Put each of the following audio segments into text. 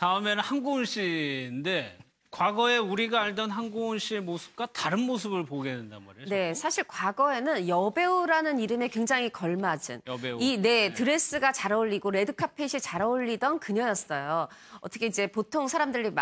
다음에는 한고은 씨인데 과거에 우리가 알던 한고은 씨의 모습과 다른 모습을 보게 된단 말이에요. 네, 사실 과거에는 여배우라는 이름에 굉장히 걸맞은 여배우. 네, 드레스가 잘 어울리고 레드카펫이 잘 어울리던 그녀였어요. 어떻게 이제 보통 사람들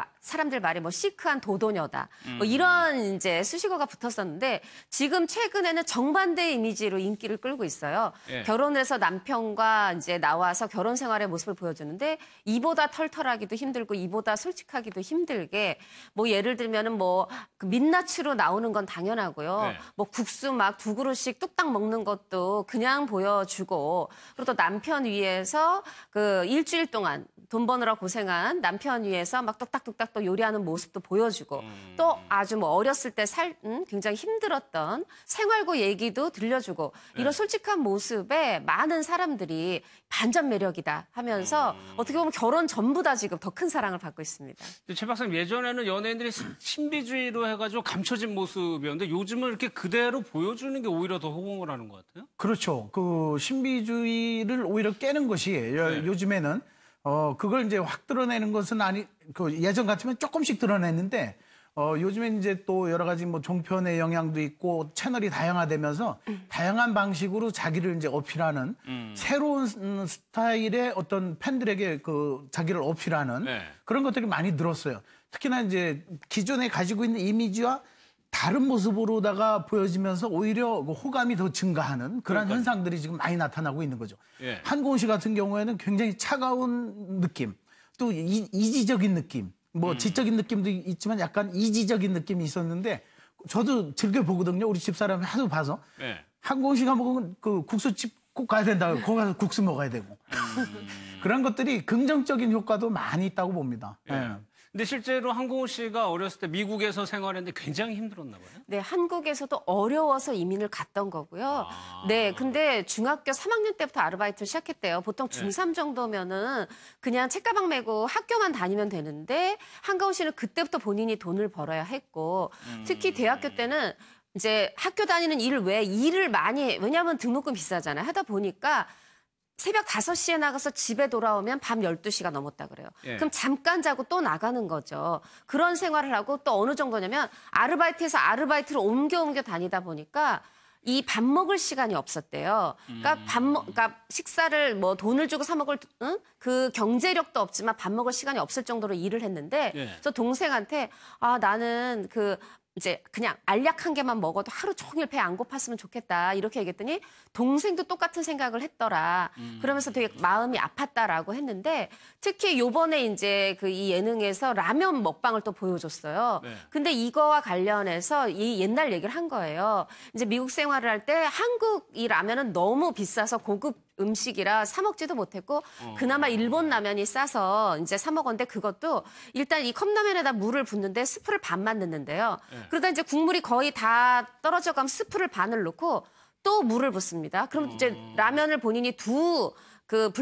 말이 뭐 시크한 도도녀다. 뭐 이런 이제 수식어가 붙었었는데 지금 최근에는 정반대 이미지로 인기를 끌고 있어요. 예. 결혼해서 남편과 이제 나와서 결혼 생활의 모습을 보여주는데 이보다 털털하기도 힘들고 이보다 솔직하기도 힘들게 뭐 예를 들면은 뭐 그 민낯으로 나오는 건 당연하고요. 네. 뭐 국수 막 2그릇씩 뚝딱 먹는 것도 그냥 보여주고 그리고 또 남편 위해서 그 일주일 동안 돈 버느라 고생한 남편 위해서 막 뚝딱뚝딱 또 요리하는 모습도 보여주고 또 아주 뭐 어렸을 때 굉장히 힘들었던 생활고 얘기도 들려주고 이런 솔직한 모습에 많은 사람들이 반전 매력이다 하면서 어떻게 보면 결혼 전보다 지금 더 큰 사랑을 받고 있습니다. 최 박사님, 예전에는 연예인들이 신비주의로 해가지고 감춰진 모습이었는데 요즘은 이렇게 그대로 보여주는 게 오히려 더 호응을 하는 것 같아요? 그렇죠. 그 신비주의를 오히려 깨는 것이 요즘에는 그걸 이제 확 드러내는 것은 그 예전 같으면 조금씩 드러냈는데 요즘엔 이제 또 여러 가지 뭐 종편의 영향도 있고 채널이 다양화되면서 다양한 방식으로 자기를 이제 어필하는 새로운 스타일의 어떤 팬들에게 그 자기를 어필하는 그런 것들이 많이 늘었어요. 특히나 이제 기존에 가지고 있는 이미지와 다른 모습으로다가 보여지면서 오히려 호감이 더 증가하는 그런 현상들이 지금 많이 나타나고 있는 거죠. 한고은 씨 같은 경우에는 굉장히 차가운 느낌, 또 이지적인 느낌, 뭐 지적인 느낌도 있지만 약간 이지적인 느낌이 있었는데 저도 즐겨 보거든요. 우리 집사람이 하도 봐서. 한고은 씨가 먹으면 그 국수집 꼭 가야 된다. 거기 가서 국수 먹어야 되고. 그런 것들이 긍정적인 효과도 많이 있다고 봅니다. 근데 실제로 한고은 씨가 어렸을 때 미국에서 생활했는데 굉장히 힘들었나 봐요. 네, 한국에서도 어려워서 이민을 갔던 거고요. 네, 근데 중학교 3학년 때부터 아르바이트를 시작했대요. 보통 중3 정도면은 그냥 책가방 메고 학교만 다니면 되는데 한고은 씨는 그때부터 본인이 돈을 벌어야 했고 특히 대학교 때는 이제 학교 다니는 일 외에 일을 많이 왜냐하면 등록금 비싸잖아요. 하다 보니까 새벽 5시에 나가서 집에 돌아오면 밤 12시가 넘었다 그래요. 그럼 잠깐 자고 또 나가는 거죠. 그런 생활을 하고 또 어느 정도냐면 아르바이트에서 아르바이트를 옮겨 다니다 보니까 이 밥 먹을 시간이 없었대요. 그러니까 그러니까 식사를 뭐 돈을 주고 사 먹을 그 경제력도 없지만 밥 먹을 시간이 없을 정도로 일을 했는데 저 동생한테 나는 그 이제 그냥 알약 한 개만 먹어도 하루 종일 배 안 고팠으면 좋겠다 이렇게 얘기했더니 동생도 똑같은 생각을 했더라. 그러면서 되게 마음이 아팠다라고 했는데 특히 요번에 이제 그 이 예능에서 라면 먹방을 또 보여줬어요. 근데 이거와 관련해서 이 옛날 얘기를 한 거예요. 이제 미국 생활을 할 때 한국 이 라면은 너무 비싸서 고급 음식이라 사 먹지도 못했고 그나마 일본 라면이 싸서 이제 사 먹었는데 그것도 일단 이 컵라면에다 물을 붓는데 스프를 반만 넣는데요. 그러다 이제 국물이 거의 다 떨어져 가면 스프를 반을 넣고 또 물을 붓습니다. 그럼 이제 라면을 본인이 두 컵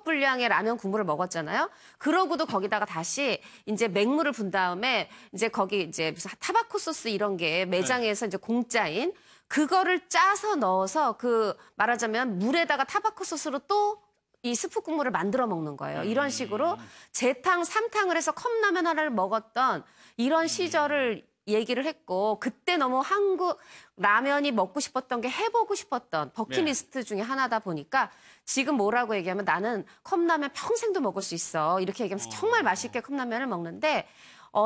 분량의 라면 국물을 먹었잖아요. 그러고도 거기다가 다시 이제 맹물을 분 다음에 이제 거기 이제 무슨 타바코 소스 이런 게 매장에서 이제 공짜인 그거를 짜서 넣어서 그 말하자면 물에다가 타바코 소스로 또 이 스프 국물을 만들어 먹는 거예요. 이런 식으로 재탕, 삼탕을 해서 컵라면 하나를 먹었던 이런 시절을 얘기를 했고 그때 너무 한국 라면이 먹고 싶었던 게 해보고 싶었던 버킷리스트 중에 하나다 보니까 지금 뭐라고 얘기하면 나는 컵라면 평생도 먹을 수 있어. 이렇게 얘기하면서 정말 맛있게 컵라면을 먹는데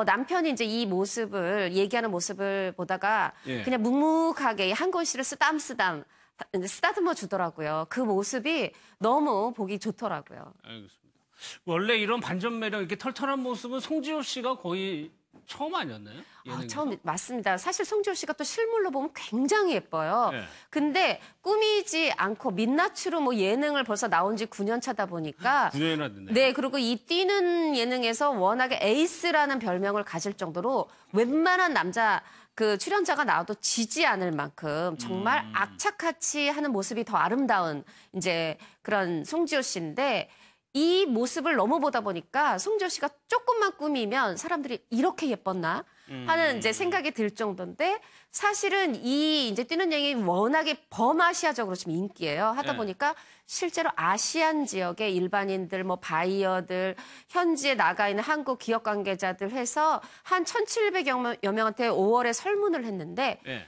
남편이 이제 이 모습을 얘기하는 모습을 보다가 그냥 묵묵하게 한고은 씨를 쓰다듬어 주더라고요. 그 모습이 너무 보기 좋더라고요. 알겠습니다. 원래 이런 반전 매력 이렇게 털털한 모습은 송지효 씨가 거의 처음 아니었나요? 처음 맞습니다. 사실 송지효 씨가 또 실물로 보면 굉장히 예뻐요. 근데 꾸미지 않고 민낯으로 뭐 예능을 벌써 나온 지 9년 차다 보니까 9년이나 됐네요. 네, 그리고 이 뛰는 예능에서 워낙에 에이스라는 별명을 가질 정도로 웬만한 남자 그 출연자가 나와도 지지 않을 만큼 정말 악착같이 하는 모습이 더 아름다운 이제 그런 송지효 씨인데 이 모습을 너무 보다 보니까 송지효 씨가 조금만 꾸미면 사람들이 이렇게 예뻤나 하는 이제 생각이 들 정도인데 사실은 이 이제 뛰는 여행이 워낙에 범아시아적으로 지금 인기예요. 하다 네. 보니까 실제로 아시안 지역의 일반인들, 뭐 바이어들, 현지에 나가 있는 한국 기업 관계자들 해서 한 1,700여 명한테 5월에 설문을 했는데 네.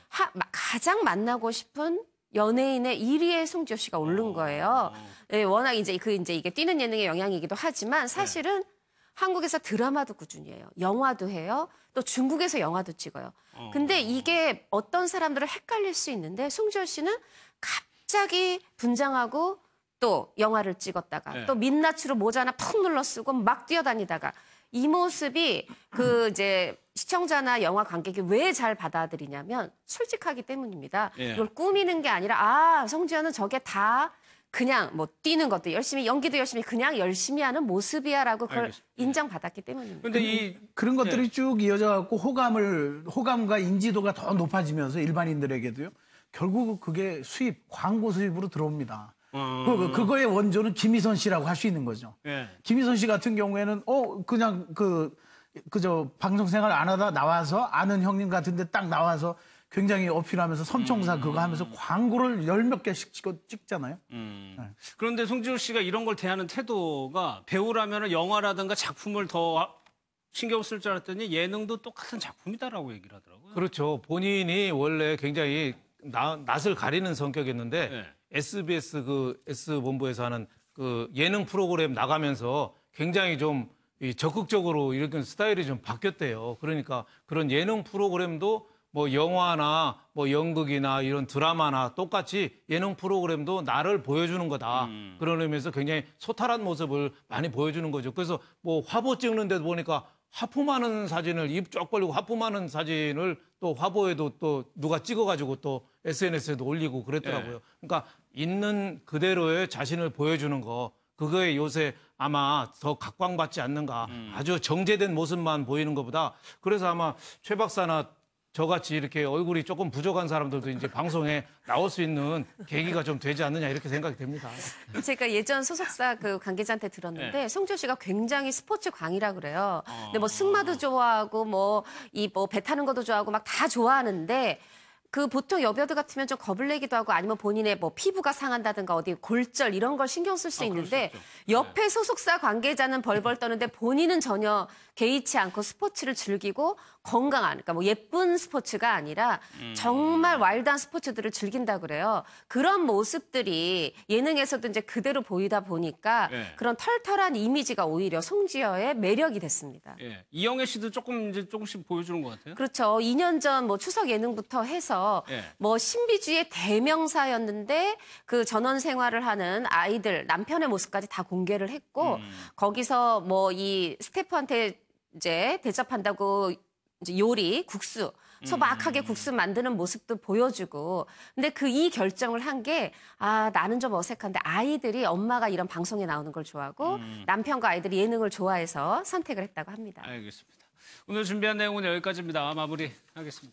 가장 만나고 싶은 연예인의 1위에 송지효 씨가 오른 거예요. 예, 워낙 이제 이게 뛰는 예능의 영향이기도 하지만 사실은 한국에서 드라마도 꾸준히 해요. 영화도 해요. 또 중국에서 영화도 찍어요. 근데 이게 어떤 사람들은 헷갈릴 수 있는데 송지효 씨는 갑자기 분장하고 또 영화를 찍었다가 네. 또 민낯으로 모자 하나 푹 눌러 쓰고 막 뛰어다니다가 이 모습이 그 이제 시청자나 영화 관객이 왜 잘 받아들이냐면 솔직하기 때문입니다. 예. 이걸 꾸미는 게 아니라 송지효는 저게 다 그냥 뭐 뛰는 것도 열심히 연기도 열심히 그냥 열심히 하는 모습이야라고 그걸 알겠습니다. 인정받았기 때문입니다. 근데 이 그런 것들이 쭉 이어져갖고 호감과 인지도가 더 높아지면서 일반인들에게도요. 결국 그게 광고 수입으로 들어옵니다. 그거의 원조는 김희선 씨라고 할 수 있는 거죠. 예. 김희선 씨 같은 경우에는 그냥 그저 방송 생활 안 하다 나와서 아는 형님 같은데 딱 나와서 굉장히 어필하면서 섬총사 그거 하면서 광고를 10몇 개씩 찍잖아요. 그런데 송지효 씨가 이런 걸 대하는 태도가 배우라면 영화라든가 작품을 더 신경 쓸 줄 알았더니 예능도 똑같은 작품이다라고 얘기를 하더라고요. 그렇죠. 본인이 원래 굉장히 낯을 가리는 성격이었는데 네. SBS S본부에서 하는 그 예능 프로그램 나가면서 굉장히 좀 적극적으로 이런 스타일이 좀 바뀌었대요. 그러니까 그런 예능 프로그램도 뭐 영화나 뭐 연극이나 이런 드라마나 똑같이 예능 프로그램도 나를 보여주는 거다. 그런 의미에서 굉장히 소탈한 모습을 많이 보여주는 거죠. 그래서 뭐 화보 찍는데도 보니까 하품하는 사진을 입 쫙 벌리고 하품하는 사진을 또 화보에도 또 누가 찍어가지고 또 SNS에도 올리고 그랬더라고요. 그러니까 있는 그대로의 자신을 보여주는 거 그거에 요새 아마 더 각광받지 않는가. 아주 정제된 모습만 보이는 것보다 그래서 아마 최 박사나 저같이 이렇게 얼굴이 조금 부족한 사람들도 이제 방송에 나올 수 있는 계기가 좀 되지 않느냐 이렇게 생각이 됩니다. 제가 예전 소속사 그 관계자한테 들었는데 송지효 씨가 굉장히 스포츠 광이라 그래요. 근데 뭐 승마도 좋아하고 뭐 배 타는 것도 좋아하고 막 다 좋아하는데 그 보통 여배우들 같으면 좀 겁을 내기도 하고 아니면 본인의 뭐 피부가 상한다든가 어디 골절 이런 걸 신경 쓸 수 있는데 옆에 소속사 관계자는 벌벌 떠는데 본인은 전혀 개의치 않고 스포츠를 즐기고 건강한 그러니까 뭐 예쁜 스포츠가 아니라 정말 와일드한 스포츠들을 즐긴다 그래요. 그런 모습들이 예능에서도 이제 그대로 보이다 보니까 네. 그런 털털한 이미지가 오히려 송지효의 매력이 됐습니다. 예. 이영애 씨도 조금씩 보여주는 것 같아요. 그렇죠. 2년 전 뭐 추석 예능부터 해서 예. 뭐 신비주의의 대명사였는데 그 전원 생활을 하는 아이들 남편의 모습까지 다 공개를 했고 거기서 뭐 이 스태프한테 이제 대접한다고 이제 요리 국수 소박하게 국수 만드는 모습도 보여주고 근데 이 결정을 한 게 나는 좀 어색한데 아이들이 엄마가 이런 방송에 나오는 걸 좋아하고 남편과 아이들이 예능을 좋아해서 선택을 했다고 합니다. 알겠습니다. 오늘 준비한 내용은 여기까지입니다. 마무리하겠습니다.